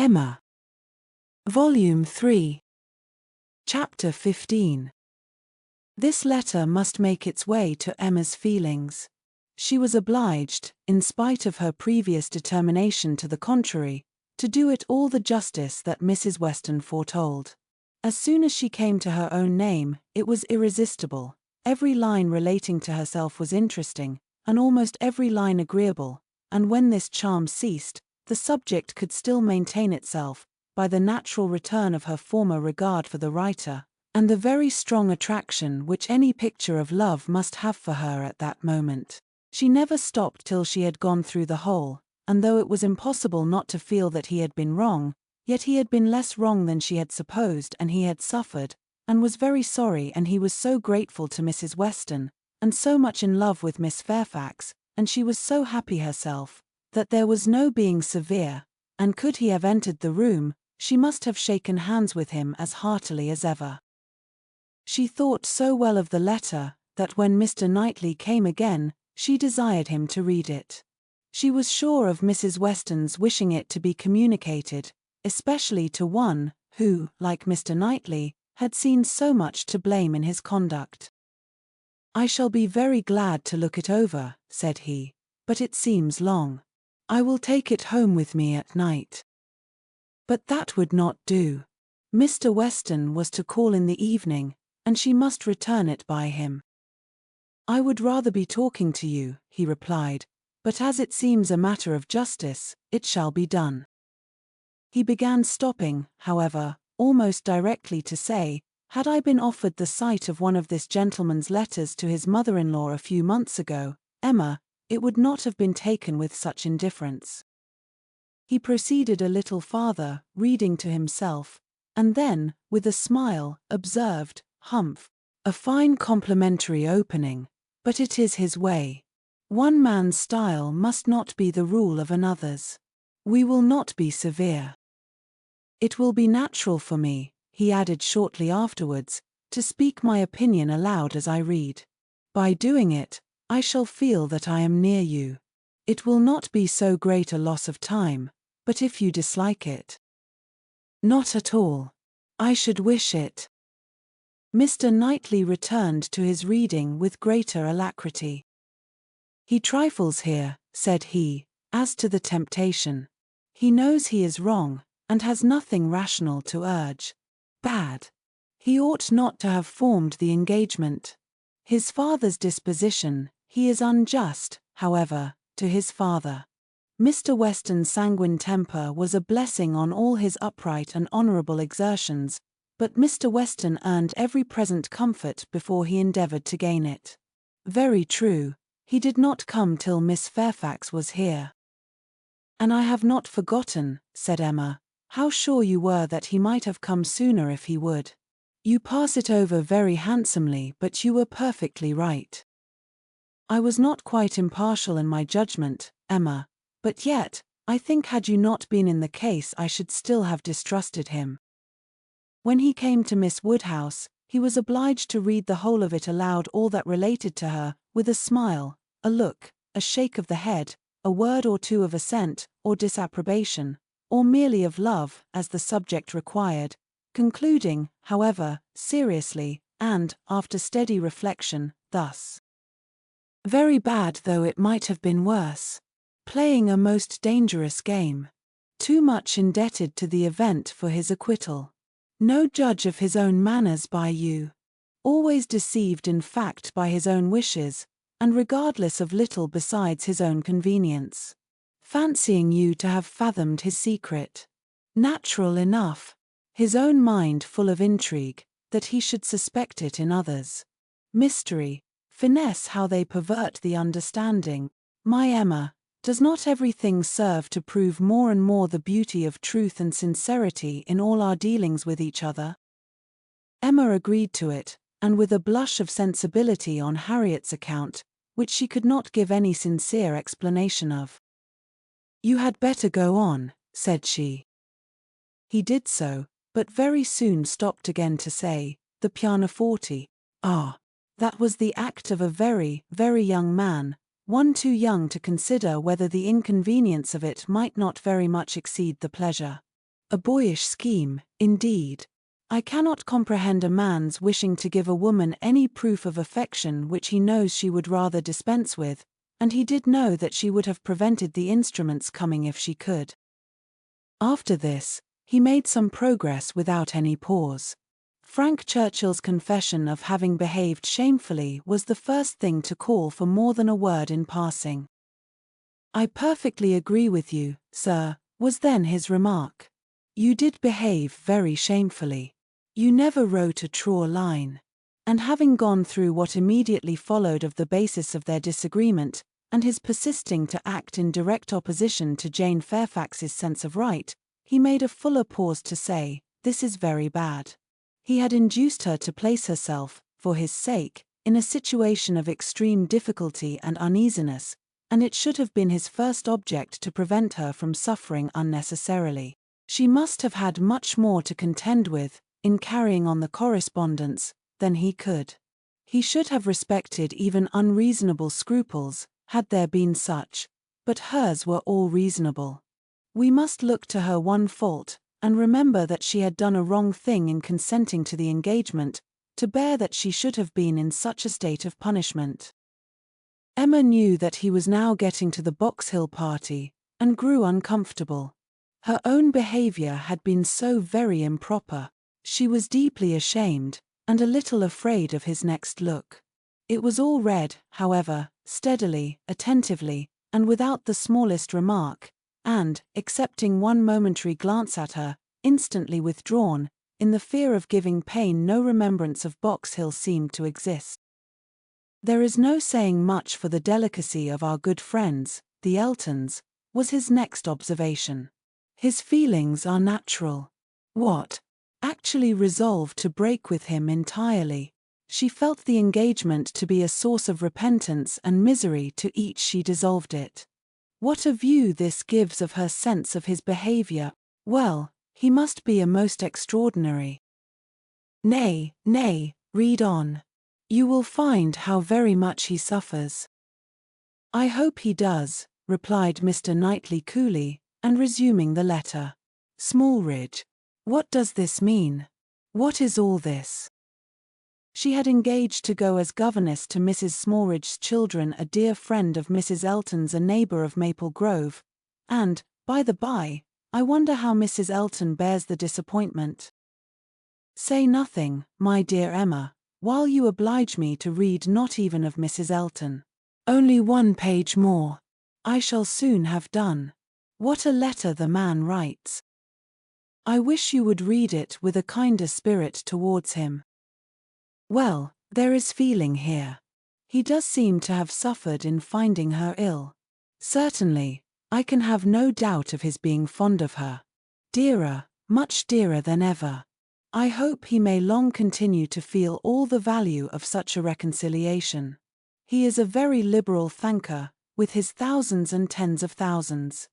Emma. Volume 3. Chapter 15. This letter must make its way to Emma's feelings. She was obliged, in spite of her previous determination to the contrary, to do it all the justice that Mrs. Weston foretold. As soon as she came to her own name, it was irresistible. Every line relating to herself was interesting, and almost every line agreeable, and when this charm ceased, the subject could still maintain itself, by the natural return of her former regard for the writer, and the very strong attraction which any picture of love must have for her at that moment. She never stopped till she had gone through the whole, and though it was impossible not to feel that he had been wrong, yet he had been less wrong than she had supposed, and he had suffered, and was very sorry, and he was so grateful to Mrs. Weston, and so much in love with Miss Fairfax, and she was so happy herself, that there was no being severe, and could he have entered the room, she must have shaken hands with him as heartily as ever. She thought so well of the letter, that when Mr. Knightley came again, she desired him to read it. She was sure of Mrs. Weston's wishing it to be communicated, especially to one who, like Mr. Knightley, had seen so much to blame in his conduct. "I shall be very glad to look it over," said he, "but it seems long. I will take it home with me at night." But that would not do. Mr. Weston was to call in the evening, and she must return it by him. "I would rather be talking to you," he replied, "but as it seems a matter of justice, it shall be done." He began, stopping, however, almost directly to say, "Had I been offered the sight of one of this gentleman's letters to his mother-in-law a few months ago, Emma, it would not have been taken with such indifference." He proceeded a little farther, reading to himself, and then, with a smile, observed, "Humph! A fine complimentary opening, but it is his way. One man's style must not be the rule of another's. We will not be severe. It will be natural for me," he added shortly afterwards, "to speak my opinion aloud as I read. By doing it, I shall feel that I am near you. It will not be so great a loss of time, but if you dislike it—" "Not at all. I should wish it." Mr. Knightley returned to his reading with greater alacrity. "He trifles here," said he, "as to the temptation. He knows he is wrong, and has nothing rational to urge. Bad. He ought not to have formed the engagement. His father's disposition, he is unjust, however, to his father." Mr. Weston's sanguine temper was a blessing on all his upright and honourable exertions, but Mr. Weston earned every present comfort before he endeavoured to gain it. "Very true, he did not come till Miss Fairfax was here." "And I have not forgotten," said Emma, "how sure you were that he might have come sooner if he would. You pass it over very handsomely, but you were perfectly right." "I was not quite impartial in my judgment, Emma, but yet, I think had you not been in the case I should still have distrusted him." When he came to Miss Woodhouse, he was obliged to read the whole of it aloud, all that related to her, with a smile, a look, a shake of the head, a word or two of assent, or disapprobation, or merely of love, as the subject required, concluding, however, seriously, and, after steady reflection, thus: "Very bad, though it might have been worse. Playing a most dangerous game. Too much indebted to the event for his acquittal. No judge of his own manners by you. Always deceived in fact by his own wishes, and regardless of little besides his own convenience. Fancying you to have fathomed his secret. Natural enough. His own mind full of intrigue, that he should suspect it in others. Mystery, finesse, how they pervert the understanding. My Emma, does not everything serve to prove more and more the beauty of truth and sincerity in all our dealings with each other?" Emma agreed to it, and with a blush of sensibility on Harriet's account, which she could not give any sincere explanation of. "You had better go on," said she. He did so, but very soon stopped again to say, "The pianoforte. Ah, that was the act of a very, very young man, one too young to consider whether the inconvenience of it might not very much exceed the pleasure. A boyish scheme, indeed. I cannot comprehend a man's wishing to give a woman any proof of affection which he knows she would rather dispense with, and he did know that she would have prevented the instruments coming if she could. After this, he made some progress without any pause. Frank Churchill's confession of having behaved shamefully was the first thing to call for more than a word in passing. "I perfectly agree with you, sir," was then his remark. "You did behave very shamefully. You never wrote a truer line." And having gone through what immediately followed of the basis of their disagreement, and his persisting to act in direct opposition to Jane Fairfax's sense of right, he made a fuller pause to say, "This is very bad." He had induced her to place herself, for his sake, in a situation of extreme difficulty and uneasiness, and it should have been his first object to prevent her from suffering unnecessarily. She must have had much more to contend with, in carrying on the correspondence, than he could. He should have respected even unreasonable scruples, had there been such, but hers were all reasonable. We must look to her one fault, and remember that she had done a wrong thing in consenting to the engagement, to bear that she should have been in such a state of punishment. Emma knew that he was now getting to the Box Hill party, and grew uncomfortable. Her own behavior had been so very improper. She was deeply ashamed, and a little afraid of his next look. It was all read, however, steadily, attentively, and without the smallest remark, and, excepting one momentary glance at her, instantly withdrawn, in the fear of giving pain. No remembrance of Box Hill seemed to exist. "There is no saying much for the delicacy of our good friends, the Eltons," was his next observation. "His feelings are natural." What? Actually resolved to break with him entirely. She felt the engagement to be a source of repentance and misery to each. She dissolved it. What a view this gives of her sense of his behavior! Well, he must be a most extraordinary. Nay, nay, read on. You will find how very much he suffers. "I hope he does," replied Mr. Knightley coolly, and resuming the letter. "Smallridge. What does this mean? What is all this?" She had engaged to go as governess to Mrs. Smallridge's children, a dear friend of Mrs. Elton's, a neighbour of Maple Grove, and, by the by, I wonder how Mrs. Elton bears the disappointment. Say nothing, my dear Emma, while you oblige me to read not even of Mrs. Elton. Only 1 page more. I shall soon have done. What a letter the man writes! I wish you would read it with a kinder spirit towards him. Well, there is feeling here. He does seem to have suffered in finding her ill. Certainly, I can have no doubt of his being fond of her. Dearer, much dearer than ever. I hope he may long continue to feel all the value of such a reconciliation. He is a very liberal thanker, with his thousands and tens of thousands.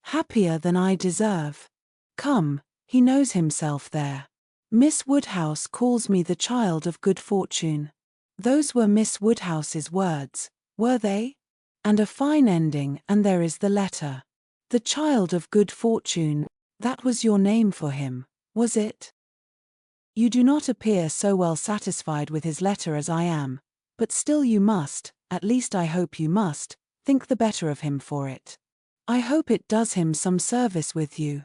Happier than I deserve. Come, he knows himself there. Miss Woodhouse calls me the child of good fortune. Those were Miss Woodhouse's words, were they? And a fine ending, and there is the letter. The child of good fortune, that was your name for him, was it? You do not appear so well satisfied with his letter as I am, but still you must, at least I hope you must, think the better of him for it. I hope it does him some service with you.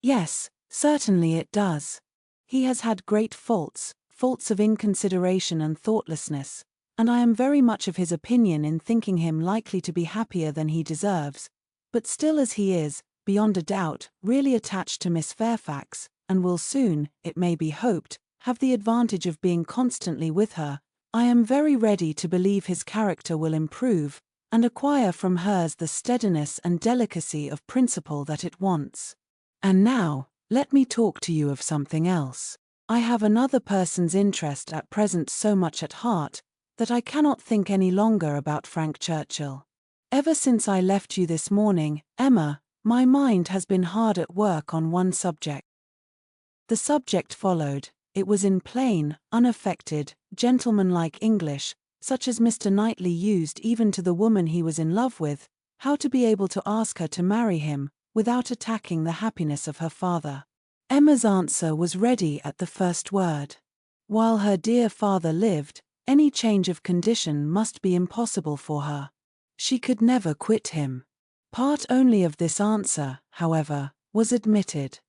Yes, certainly it does. He has had great faults, faults of inconsideration and thoughtlessness, and I am very much of his opinion in thinking him likely to be happier than he deserves, but still as he is, beyond a doubt, really attached to Miss Fairfax, and will soon, it may be hoped, have the advantage of being constantly with her, I am very ready to believe his character will improve, and acquire from hers the steadiness and delicacy of principle that it wants. And now, let me talk to you of something else. I have another person's interest at present so much at heart, that I cannot think any longer about Frank Churchill. Ever since I left you this morning, Emma, my mind has been hard at work on one subject. The subject followed. It was in plain, unaffected, gentlemanlike English, such as Mr. Knightley used even to the woman he was in love with, how to be able to ask her to marry him, without attacking the happiness of her father. Emma's answer was ready at the first word. While her dear father lived, any change of condition must be impossible for her. She could never quit him. Part only of this answer, however, was admitted.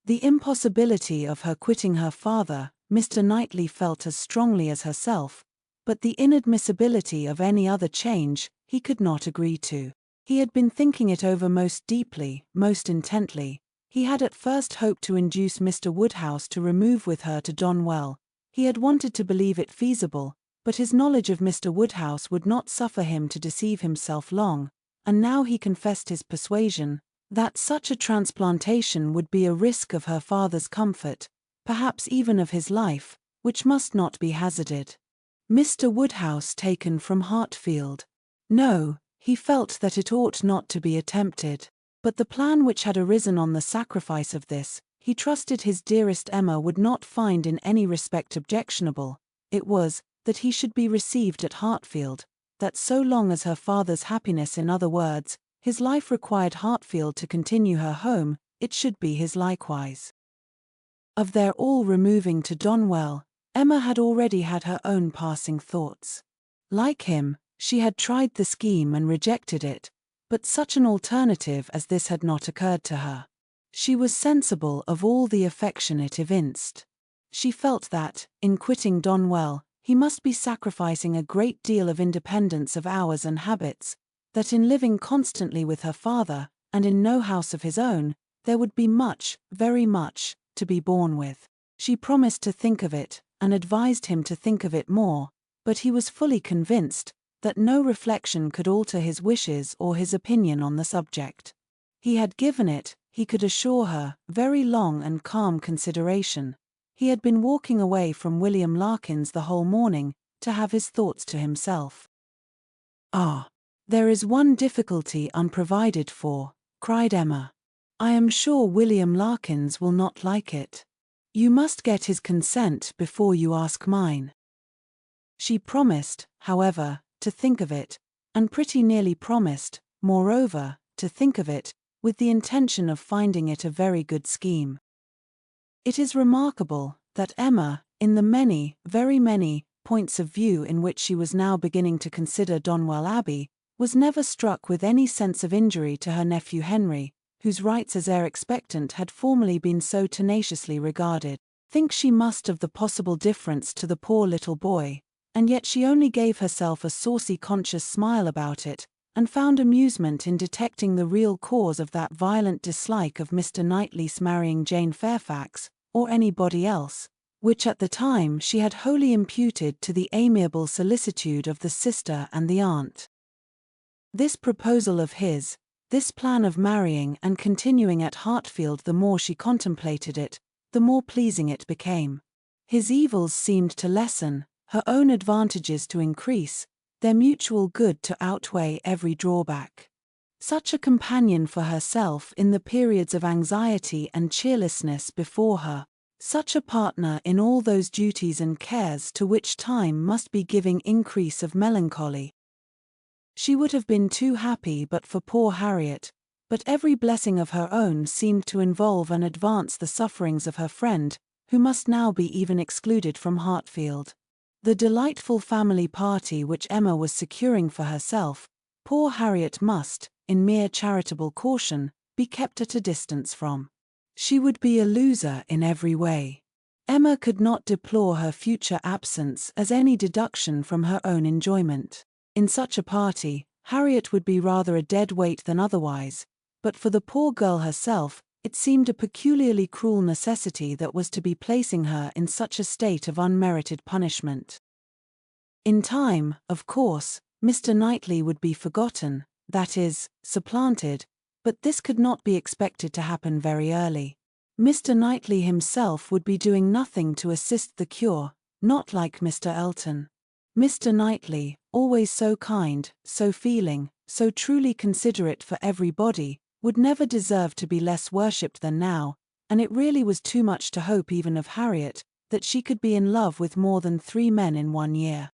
The impossibility of her quitting her father, Mr. Knightley felt as strongly as herself, but the inadmissibility of any other change he could not agree to. He had been thinking it over most deeply, most intently. He had at first hoped to induce Mr. Woodhouse to remove with her to Donwell. He had wanted to believe it feasible, but his knowledge of Mr. Woodhouse would not suffer him to deceive himself long, and now he confessed his persuasion that such a transplantation would be a risk of her father's comfort, perhaps even of his life, which must not be hazarded. Mr. Woodhouse taken from Hartfield. No, he felt that it ought not to be attempted. But the plan which had arisen on the sacrifice of this, he trusted his dearest Emma would not find in any respect objectionable. It was, that he should be received at Hartfield, that so long as her father's happiness, in other words, his life, required Hartfield to continue her home, it should be his likewise. Of their all removing to Donwell, Emma had already had her own passing thoughts. Like him, she had tried the scheme and rejected it, but such an alternative as this had not occurred to her. She was sensible of all the affection it evinced. She felt that, in quitting Donwell, he must be sacrificing a great deal of independence of hours and habits, that in living constantly with her father, and in no house of his own, there would be much, very much, to be borne with. She promised to think of it, and advised him to think of it more, but he was fully convinced that no reflection could alter his wishes or his opinion on the subject. He had given it, he could assure her, very long and calm consideration. He had been walking away from William Larkins the whole morning, to have his thoughts to himself. "Ah, there is one difficulty unprovided for," cried Emma. "I am sure William Larkins will not like it. You must get his consent before you ask mine." She promised, however, to think of it, and pretty nearly promised, moreover, to think of it, with the intention of finding it a very good scheme. It is remarkable that Emma, in the many, very many, points of view in which she was now beginning to consider Donwell Abbey, was never struck with any sense of injury to her nephew Henry, whose rights as heir expectant had formerly been so tenaciously regarded. Think she must of the possible difference to the poor little boy, and yet she only gave herself a saucy conscious smile about it, and found amusement in detecting the real cause of that violent dislike of Mr. Knightley's marrying Jane Fairfax, or anybody else, which at the time she had wholly imputed to the amiable solicitude of the sister and the aunt. This proposal of his, this plan of marrying and continuing at Hartfield, the more she contemplated it, the more pleasing it became. His evils seemed to lessen, her own advantages to increase, their mutual good to outweigh every drawback. Such a companion for herself in the periods of anxiety and cheerlessness before her, such a partner in all those duties and cares to which time must be giving increase of melancholy. She would have been too happy but for poor Harriet, but every blessing of her own seemed to involve and advance the sufferings of her friend, who must now be even excluded from Hartfield. The delightful family party which Emma was securing for herself, poor Harriet must, in mere charitable caution, be kept at a distance from. She would be a loser in every way. Emma could not deplore her future absence as any deduction from her own enjoyment. In such a party, Harriet would be rather a dead weight than otherwise, but for the poor girl herself, it seemed a peculiarly cruel necessity that was to be placing her in such a state of unmerited punishment. In time, of course, Mr. Knightley would be forgotten, that is, supplanted, but this could not be expected to happen very early. Mr. Knightley himself would be doing nothing to assist the cure, not like Mr. Elton. Mr. Knightley, always so kind, so feeling, so truly considerate for everybody, would never deserve to be less worshipped than now, and it really was too much to hope even of Harriet, that she could be in love with more than 3 men in 1 year.